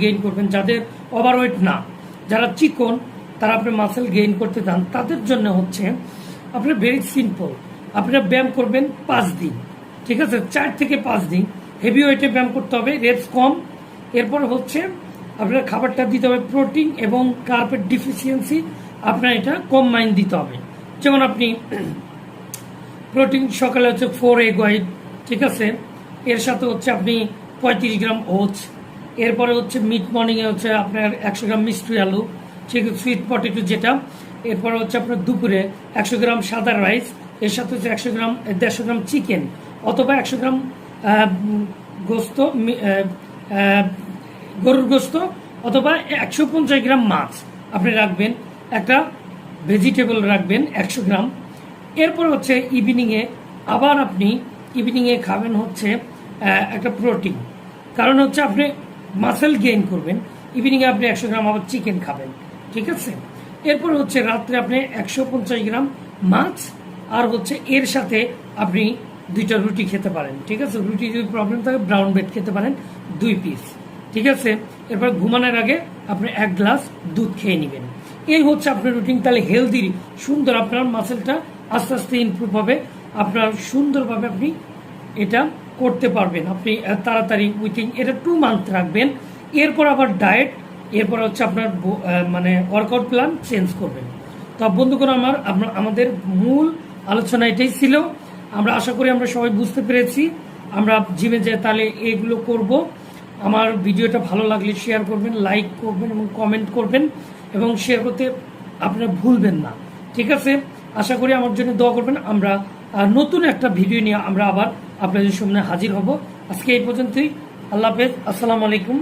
Gain করবেন, যাদের overweight না, যারা চিকন, তারা আপনি মাসেল গেইন করতে চান, তাদের জন্য হচ্ছে আপনার ভেরি সিম্পল। আপনারা ব্যায়াম করবেন 5 দিন, ঠিক আছে, 4 থেকে 5 দিন হেভি ওয়েটে ব্যায়াম করতে হবে, রেপস কম। এরপর হচ্ছে আপনার খাবারটা দিতে হবে প্রোটিন এবং কার্বের ডিফিসিয়েন্সি আপনার এটা কম মাইন দিতে হবে। যেমন আপনি প্রোটিন সকালে হচ্ছে 4 এগ হোয়াইট, ঠিক আছে, এর সাথে হচ্ছে আপনি 35 গ্রাম ওটস, এরপরে হচ্ছে মিড মর্নিংয়ে হচ্ছে আপনার 100 গ্রাম মিষ্টি আলু, ঠিক সুইট পটেটো যেটা, এরপরে হচ্ছে আপনার দুপুরে 100 গ্রাম সাদা রাইস, এর সাথে হচ্ছে 150 গ্রাম চিকেন অথবা 100 গ্রাম গোস্ত, গরুর গোস্ত, অথবা 150 গ্রাম মাছ আপনি রাখবেন, একটা ভেজিটেবল রাখবেন 100 গ্রাম। এরপর হচ্ছে ইভিনিংয়ে আবার আপনি খাবেন হচ্ছে একটা প্রোটিন, কারণ হচ্ছে আপনি মাসেল গেইন করবেন। ইভিনিংয়ে আপনি 100 গ্রাম আবার চিকেন খাবেন, ঠিক আছে। এরপর হচ্ছে রাত্রে আপনি 150 গ্রাম মাছ, আর হচ্ছে এর সাথে আপনি 2টা রুটি খেতে পারেন, ঠিক আছে। রুটি যদি প্রবলেম থাকে ব্রাউন ব্রেড খেতে পারেন 2 পিস, ঠিক আছে। এরপর ঘুমানোর আগে আপনি 1 গ্লাস দুধ খেয়ে নেবেন। এই হচ্ছে আপনার রুটিন। তাহলে হেলদি সুন্দর আপনার মাসেলটা আস্তে আস্তে ইমপ্রুভ হবে, আপনার সুন্দরভাবে আপনি এটা করতে পারবেন। আপনি তাড়াতাড়ি উইথিন এটা 2 মান্থ রাখবেন। এরপর আবার ডায়েট, এরপর হচ্ছে আপনার মানে ওয়ার্কআউট প্ল্যান চেঞ্জ করবেন। তো বন্ধুগণ, আমাদের মূল আলোচনা এটাই ছিল। আমরা আশা করি আমরা সবাই বুঝতে পেরেছি। আমরা জিমে যে তাহলে এগুলো করব। আমার ভিডিওটা ভালো লাগলে শেয়ার করবেন, লাইক করবেন এবং কমেন্ট করবেন, এবং শেয়ার করতে আপনারা ভুলবেন না, ঠিক আছে। আশা করি আমার জন্য দোয়া করবেন। আমরা নতুন একটা ভিডিও নিয়ে আমরা আবার আপনাদের সামনে হাজির হব। আজকে এই পর্যন্তই। আল্লাহ হাফেজ, আসসালামু আলাইকুম।